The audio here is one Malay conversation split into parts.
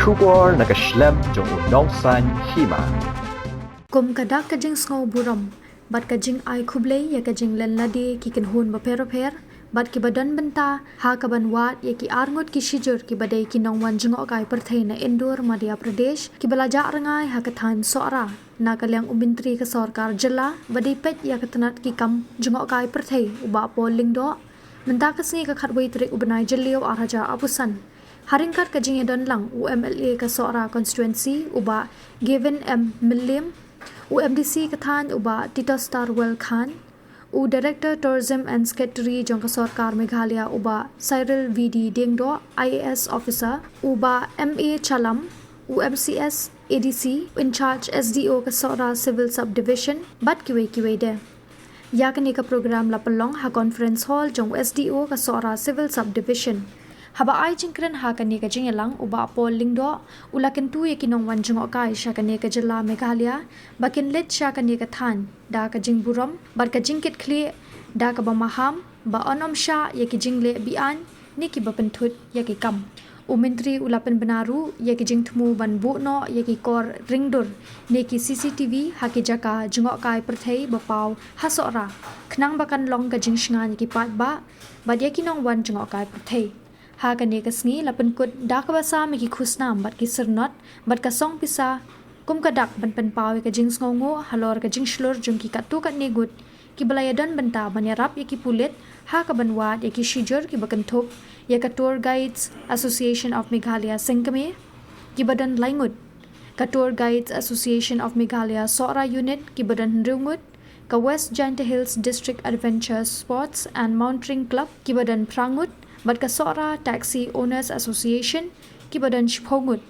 Shubor nakaslem jong unongsan hima. Kum kadak kajing sngo buram, bat kajing ai kublay ya kajing len ladi ki kan hun ba per, bat ki badan benta ha kaban wat ya ki arngot ki shijur ki badai ki nongwan jengok kai perthai na Indore Madhya Pradesh ki balaja rangai ha kathan sora na kalyang ubintri ka sarkar jilla badai pet ya katanat ki kam jengok kai perthai uba polling do menta kasni ka khatwai tri ubanai jilio araja abusan haringkat kajing edon lang UMLA ka sora constituency uba Gavin M Milliam UMDC kathan uba Tito Starwell Khan U Director Tourism and Secretary Jongka Sarkar Meghalaya uba Cyril VD Dengdo IAS Officer uba MA Chalam UMCS ADC in charge SDO Kasora Civil Subdivision bat kiwe de yakni ka program lapalong ha conference hall jong SDO Kasora Civil Subdivision haba ai jingkren ha kani ka jingelang uba polling do ulakin tu yekinong wan jong kai sha kani ka jilla Meghalaya bakin let sha kani ka than da ka jingburam bar ka jingkit khle da ka bamaham ba onom sha yeki jingle bian niki bapenthut yeki kam umintri ulapan benaru yeki jingthmu ban bu no yeki kor ringdur neki CCTV haki jaka jongok kai perthai bapau hasora khnang bakan long ka jingsngan yeki pat ba bad yeki nong wan jongok kai perthai ha kani kasngi lapan kut dak basa meki khusnam bat ki sernot bat ka song pisa kum kadak ban pen pawi ka jing sngongo halor ka jing shlor jung ki katu kat negut ki balayadon benta banyarap yeki pulet ha ka banwat yeki shijur ki bakanthok ya ka tour guides Association of Meghalaya Sengkame ki badan laingut ka tour guides Association of Meghalaya Sora unit ki badan rungut ka West Giant Hills District Adventure Sports and Mountaineering Club ki badan prangut bat ka Sora Taxi Owners Association ki badan shphongut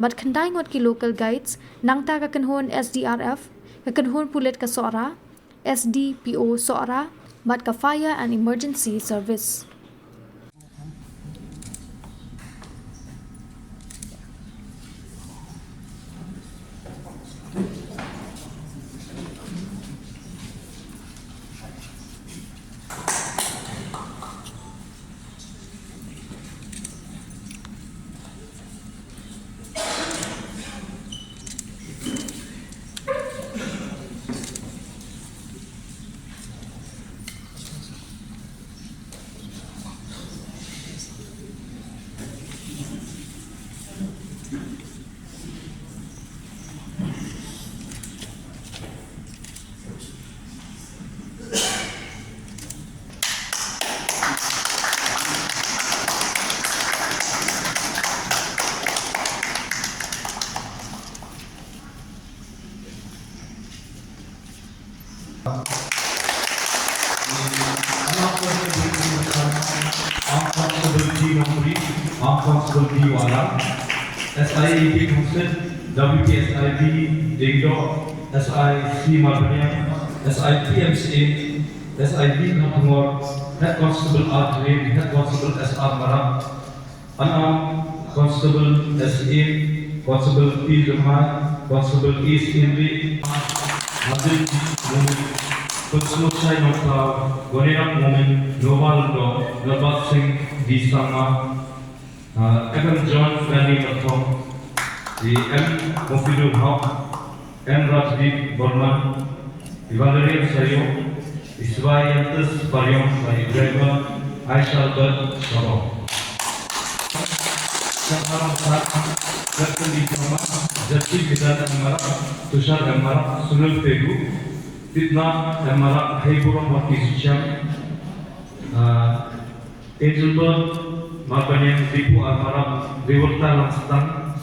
bat khandai ngot ki local guides nangta ka kanhon SDRF ka kanhon pulet ka Sora SDPO Sora bat ka Fire and Emergency Service Responsibility wala SIEB hosted WPSIB Dingdo SIC Malbanian SIPMCA SIB Kampungor Head Constable R. Green Head Constable SR Marak Unarmed Constable SE Constable P. Zaman Constable East Inri Hadir Personal Sign of Gorenak Moment Noval Do Nabat Singh di Sama Evan John Fanny Mathong, the M. Mufidul Haq, M. Rajdeep Burman, Valerie Sayo, Iswayantus Paryong, driver Aisha Bud Sabah. Sekarang saat Captain di Jama, Jati Bidana Emarak, Tushar Emarak, Sunil Pegu, Fitna Emarak, Haiburam Wati Sucham, Angel Bird, Malbanian Tipu Almarak, Devorta Langstan,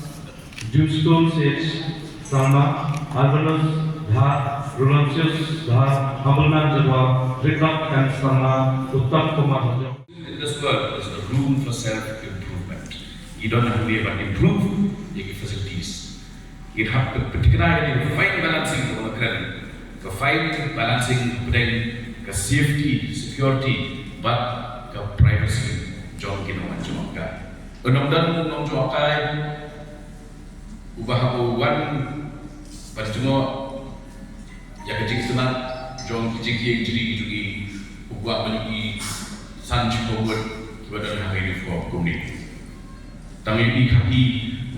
Jumstone Sage, Salma, Alvarez, Dhar, Rolansius, Dhar, Habalman Jabba, Rikap and Salma, Uttam Kumar. In this world, there's a room for self-improvement. You don't have to be able to improve your facilities. You have to particularly find balancing for find balancing between safety, security, but privacy. Jom kino macam apa? Undang-undang nong jokai ubah wan pada cuma ya kecik senat jom kecik yang jadi juga ubah bagi sanjung buat kepada hari ini for community. Tapi ini kaki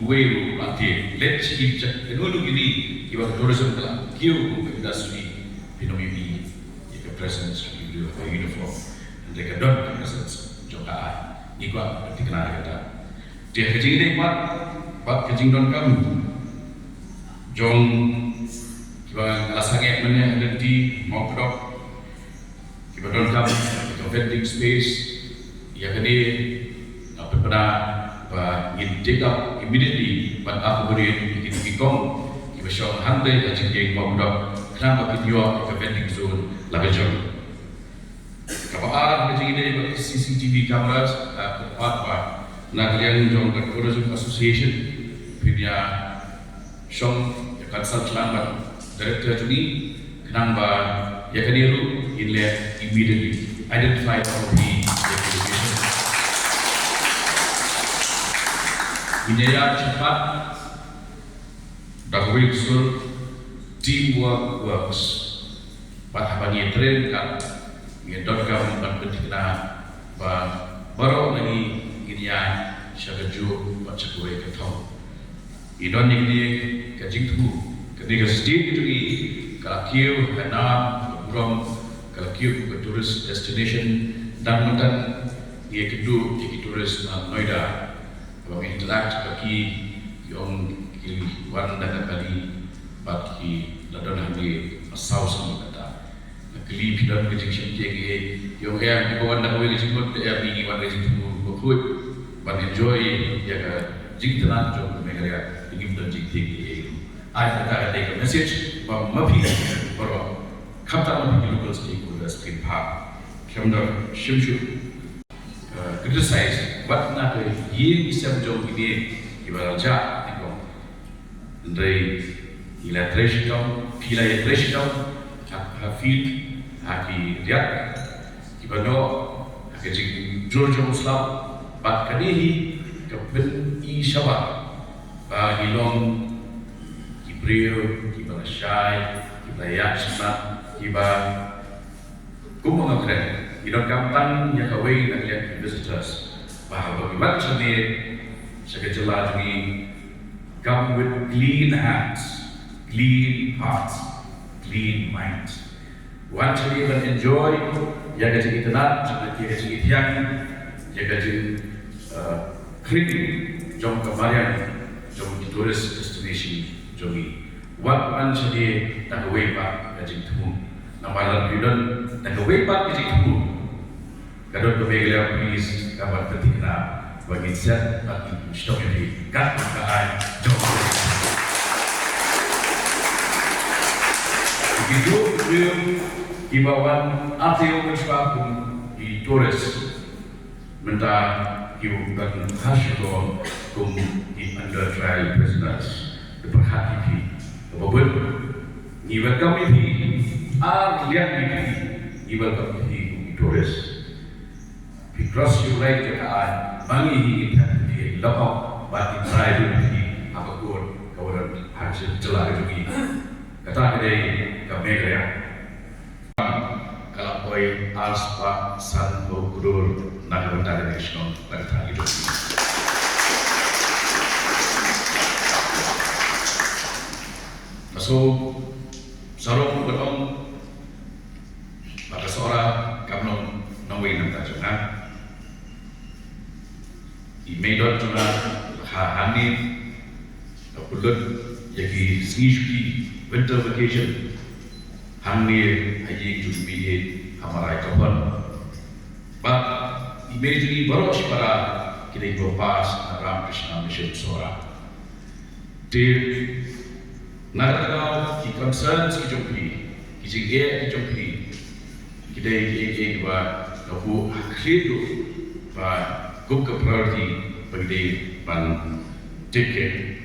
way nanti let's keep dulu ini iba tourism telah kiu industry phenomenon the presence of the uniform and the don presence joka ikwa dikenal kata dia kecing ini buat kecing don kamu jong kiba lasangnya mana ada di mau kedok kiba don kamu vending space ya kini apa pada in take up immediately but aku beri kita kikong kita show hantai dan jengking mau dok kenapa kita jual ke vending zone lagi jauh kapal arah kecil ini CCTV cameras apa nak kalian jom ke Tourism Association punya show ya consult lambat director ini kenapa ya kadiru inlet immediately identify all the location Inaya cepat, dahulu sur teamwork works. Pada hari train kan, ngedot kamu berpentingna, baru lagi Inaya syakaju baca kue ketong. Idon ini kajing tu, ketika state itu ni, kalau kiu Hanam, Buram, kalau kiu ke tourist destination dan mantan ia kedua ke tourist Noida. Kalau interact bagi yang kiriwan dan kali bagi ladon hamil asal semua kata kali pidan kecil cengkeh yang di bawah dah kau kecil pun dia pergi wan kecil tu berkut ban enjoy ya ke jing tenan jom mereka pergi dan jing tinggi I kata ada message bahawa mapi bahawa kata mapi local stakeholders in part kemdar shimshu criticize what nak ye isam jom ini ibarat tengok dari illustration pila illustration hafid haki dia ibano hakijing George Muslim bat kanihi keben I syaba hilong Ibril Ibasyai Ibayat Smart Iba kumangakren idon kampan yang kawai nak lihat visitors bahawa bagaimana sini sekejala ini come with clean hands, clean hearts, clean minds. Want to live and enjoy yang kecil internet, yang kecil tiang, yang kecil kering, jom kemarin, jom di tourist destination, jomi. What man sini tak kawai pak kecil tu, nama idon tak kawai pak kecil tu. Kadang kebegalan please kabar ketika bagi set bagi stok ini kat keadaan jom. Begitu film ibawan atau bersabung di turis mentah ibukan hasil kum di under trial prisoners diperhatikan apapun ibarat kami lihat ini ibarat kami turis. Because you like the eye, money ini lapang, bagi try ini apa pun kawan hasil jelas itu kata kedai kami kaya kalau koi aspa san bukur nak bentar nasional bertanya itu. Masuk sarung berong maka seorang kamu nawi nak tajam Imedot cuma hani kulut yaki sneaky winter vacation hani haji jumbiye hamarai kapan but immediately baru para kita berpas Ram Krishna Mission Sora Dev Nagaraw ki concerns ki jumpi ki jige ki jumpi kita iki ba lagu akhir ba gum ke priority bagi ban tiket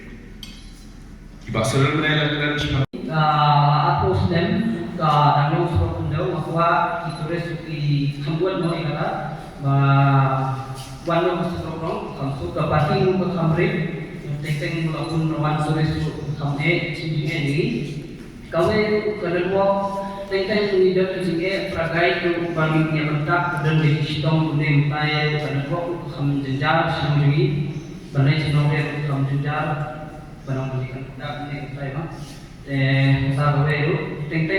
iba selalu menelakan siapa aku sedang dalam sebuah benda bahwa turis di kampuan mau ikata wano sesuatu kampu ke parking ke kamri tekeng melakukan wan turis kamne sini ini kau kedua tekeng tidak sini peragai tu bagi yang mentak dan di sistem kuning pay kedua kam jenjar sini bandai sinoke kam junjar panong balikan dak ni tay ma sa gawe ru teng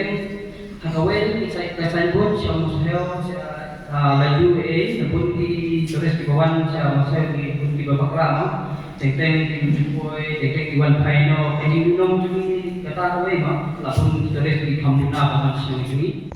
gawe isai kasan bot siya museo siya layu napun di tulis di bawah siya museo di babak rama teng di boy teng di wan paino ini minum jumi kata gawe ma lapun tulis di kambuna paman siya jumi